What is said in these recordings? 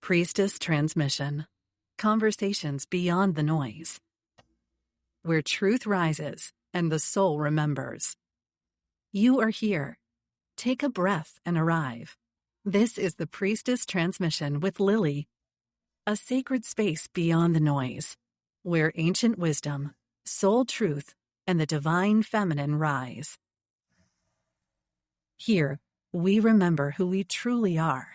Priestess Transmission. Conversations beyond the noise. Where truth rises and the soul remembers. You are here. Take a breath and arrive. This is the Priestess Transmission with Lily. A sacred space beyond the noise. Where ancient wisdom, soul truth, and the divine feminine rise. Here, we remember who we truly are.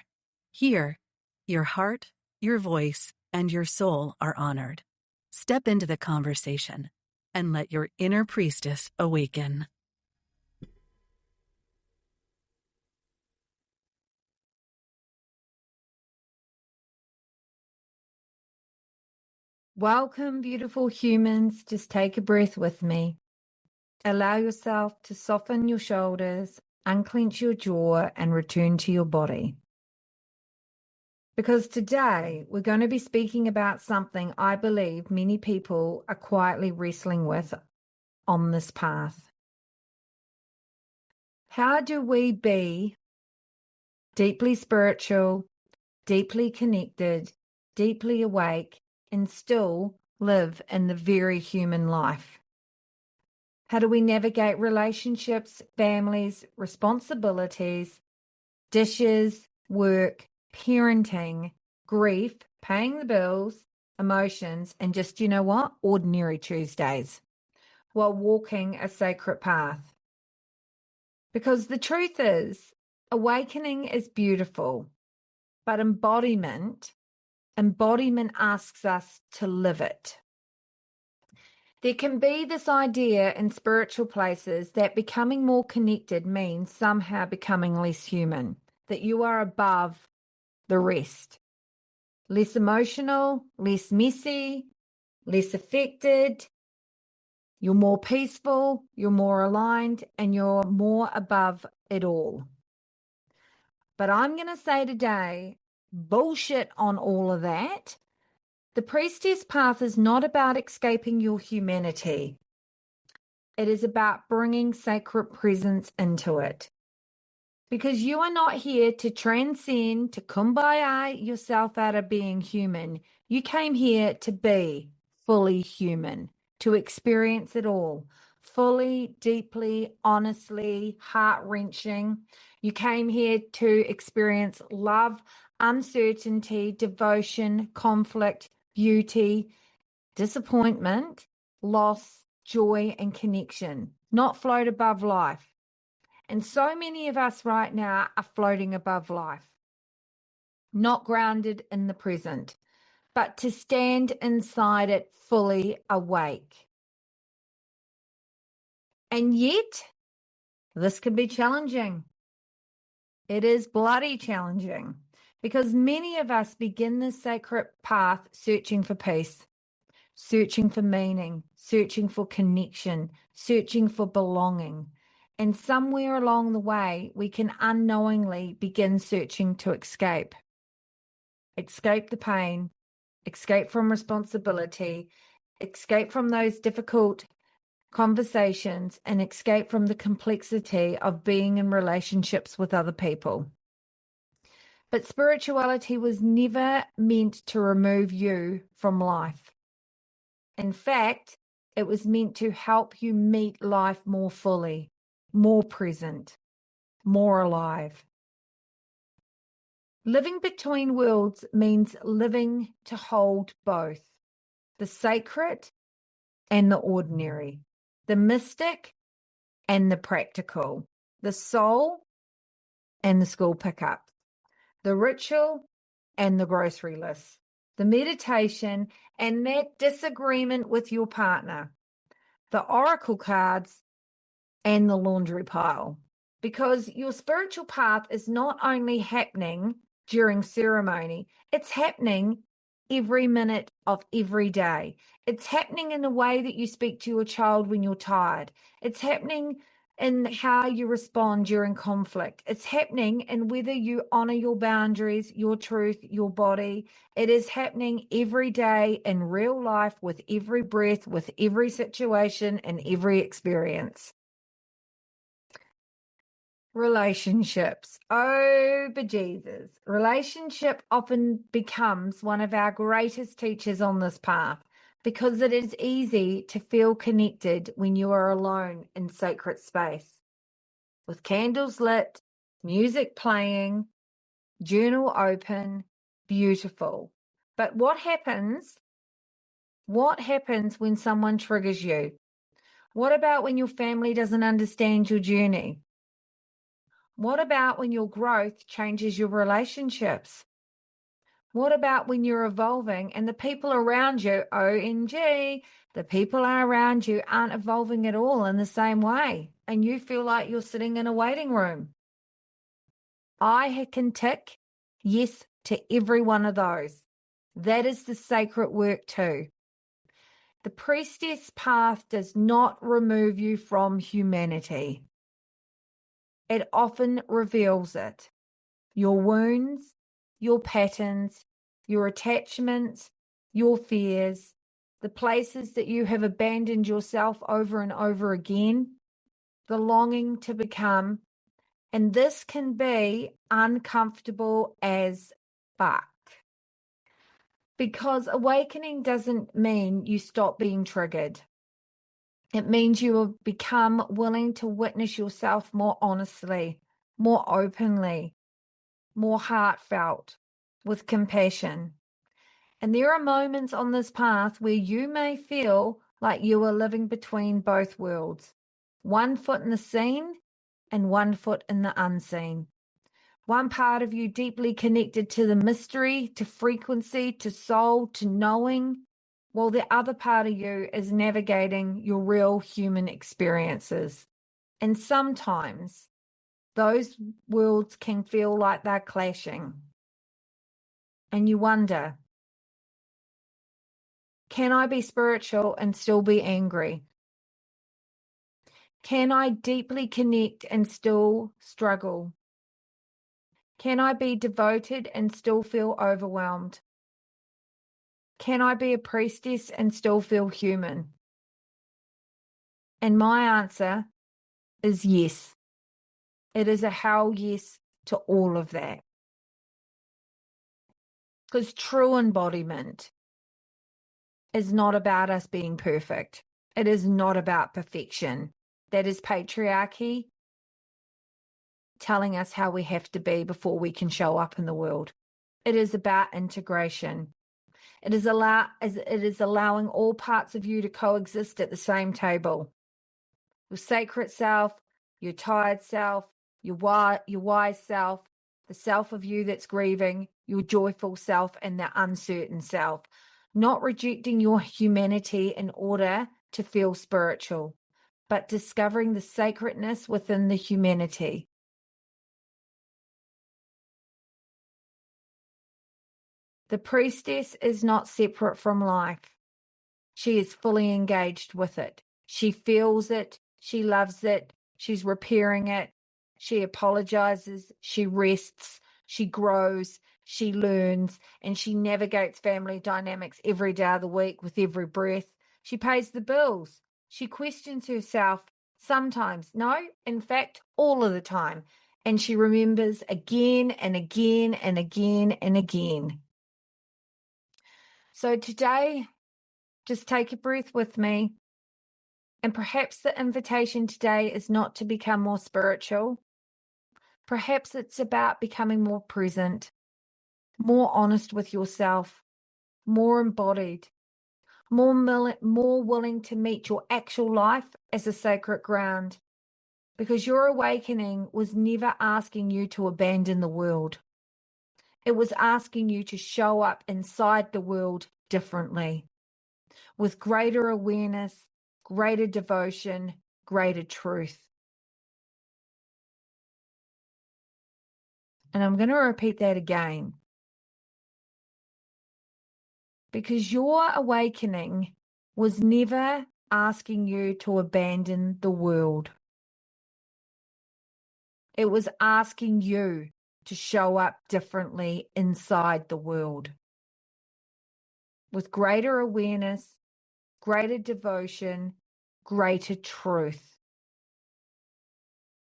Here, your heart, your voice, and your soul are honored. Step into the conversation and let your inner priestess awaken. Welcome, beautiful humans. Just take a breath with me. Allow yourself to soften your shoulders, unclench your jaw, and return to your body. Because today we're going to be speaking about something I believe many people are quietly wrestling with on this path. How do we be deeply spiritual, deeply connected, deeply awake, and still live in the very human life? How do we navigate relationships, families, responsibilities, dishes, work, parenting, grief, paying the bills, emotions, and just, you know what, ordinary Tuesdays while walking a sacred path? Because the truth is, awakening is beautiful, but embodiment asks us to live it. There can be this idea in spiritual places that becoming more connected means somehow becoming less human, that you are above the rest. Less emotional, less messy, less affected. You're more peaceful, you're more aligned, and you're more above it all. But I'm going to say today, bullshit on all of that. The priestess path is not about escaping your humanity. It is about bringing sacred presence into it. Because you are not here to transcend, to kumbaya yourself out of being human. You came here to be fully human, to experience it all, fully, deeply, honestly, heart-wrenching. You came here to experience love, uncertainty, devotion, conflict, beauty, disappointment, loss, joy, and connection, not float above life. And so many of us right now are floating above life, not grounded in the present, but to stand inside it fully awake. And yet, this can be challenging. It is bloody challenging because many of us begin this sacred path searching for peace, searching for meaning, searching for connection, searching for belonging. And somewhere along the way, we can unknowingly begin searching to escape. Escape the pain, escape from responsibility, escape from those difficult conversations, and escape from the complexity of being in relationships with other people. But spirituality was never meant to remove you from life. In fact, it was meant to help you meet life more fully, more present, more alive. Living between worlds means living to hold both, the sacred and the ordinary, the mystic and the practical, the soul and the school pickup, the ritual and the grocery list, the meditation and that disagreement with your partner, the oracle cards and the laundry pile. Because your spiritual path is not only happening during ceremony, it's happening every minute of every day. It's happening in the way that you speak to your child when you're tired. It's happening in how you respond during conflict. It's happening in whether you honor your boundaries, your truth, your body. It is happening every day in real life with every breath, with every situation and every experience. Relationships. Oh, bejesus. Relationship often becomes one of our greatest teachers on this path because it is easy to feel connected when you are alone in sacred space. With candles lit, music playing, journal open, beautiful. But what happens? What happens when someone triggers you? What about when your family doesn't understand your journey? What about when your growth changes your relationships? What about when you're evolving and the people around you, OMG, the people around you aren't evolving at all in the same way and you feel like you're sitting in a waiting room? I can tick yes to every one of those. That is the sacred work too. The priestess path does not remove you from humanity. It often reveals it. Your wounds, your patterns, your attachments, your fears, the places that you have abandoned yourself over and over again, the longing to become. And this can be uncomfortable as fuck. Because awakening doesn't mean you stop being triggered. It means you will become willing to witness yourself more honestly, more openly, more heartfelt, with compassion. And there are moments on this path where you may feel like you are living between both worlds, 1 foot in the seen and 1 foot in the unseen. One part of you deeply connected to the mystery, to frequency, to soul, to knowing, while the other part of you is navigating your real human experiences. And sometimes those worlds can feel like they're clashing. And you wonder, can I be spiritual and still be angry? Can I deeply connect and still struggle? Can I be devoted and still feel overwhelmed? Can I be a priestess and still feel human? And my answer is yes. It is a hell yes to all of that. Because true embodiment is not about us being perfect. It is not about perfection. That is patriarchy telling us how we have to be before we can show up in the world. It is about integration. It is allowing all parts of you to coexist at the same table. Your sacred self, your tired self, your wise self, the self of you that's grieving, your joyful self, and the uncertain self. Not rejecting your humanity in order to feel spiritual, but discovering the sacredness within the humanity. The priestess is not separate from life. She is fully engaged with it. She feels it. She loves it. She's repairing it. She apologizes. She rests. She grows. She learns. And she navigates family dynamics every day of the week with every breath. She pays the bills. She questions herself sometimes. No, in fact, all of the time. And she remembers again and again and again and again. So today, just take a breath with me. And perhaps the invitation today is not to become more spiritual. Perhaps it's about becoming more present, more honest with yourself, more embodied, more willing to meet your actual life as a sacred ground. Because your awakening was never asking you to abandon the world. It was asking you to show up inside the world differently, with greater awareness, greater devotion, greater truth. And I'm going to repeat that again. Because your awakening was never asking you to abandon the world. It was asking you to show up differently inside the world, with greater awareness, greater devotion, greater truth.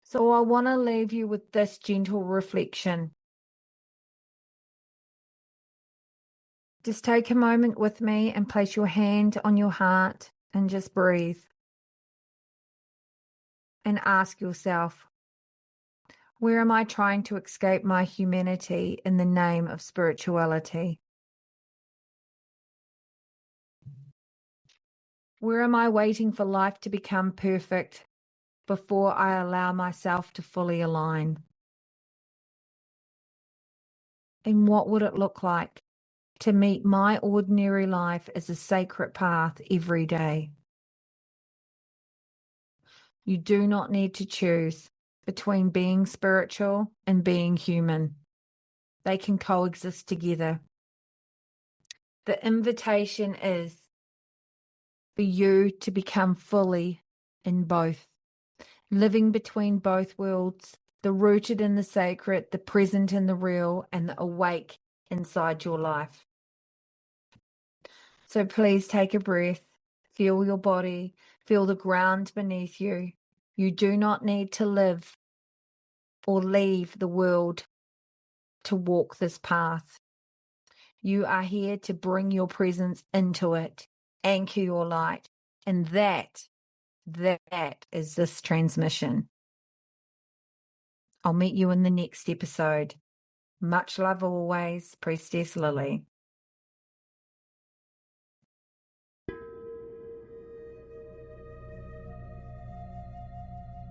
So I want to leave you with this gentle reflection. Just take a moment with me and place your hand on your heart and just breathe. And ask yourself, where am I trying to escape my humanity in the name of spirituality? Where am I waiting for life to become perfect before I allow myself to fully align? And what would it look like to meet my ordinary life as a sacred path every day? You do not need to choose between being spiritual and being human. They can coexist together. The invitation is for you to become fully in both, living between both worlds, the rooted in the sacred, the present in the real, and the awake inside your life. So please take a breath, feel your body, feel the ground beneath you. You do not need to live or leave the world to walk this path. You are here to bring your presence into it, anchor your light, and that is this transmission. I'll meet you in the next episode. Much love always, Priestess Lily.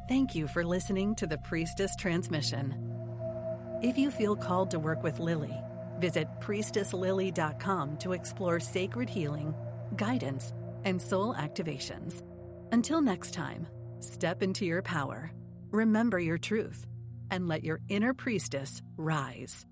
Thank you for listening to the Priestess Transmission. If you feel called to work with Lily, visit priestesslily.com to explore sacred healing, guidance, and soul activations. Until next time, step into your power, remember your truth, and let your inner priestess rise.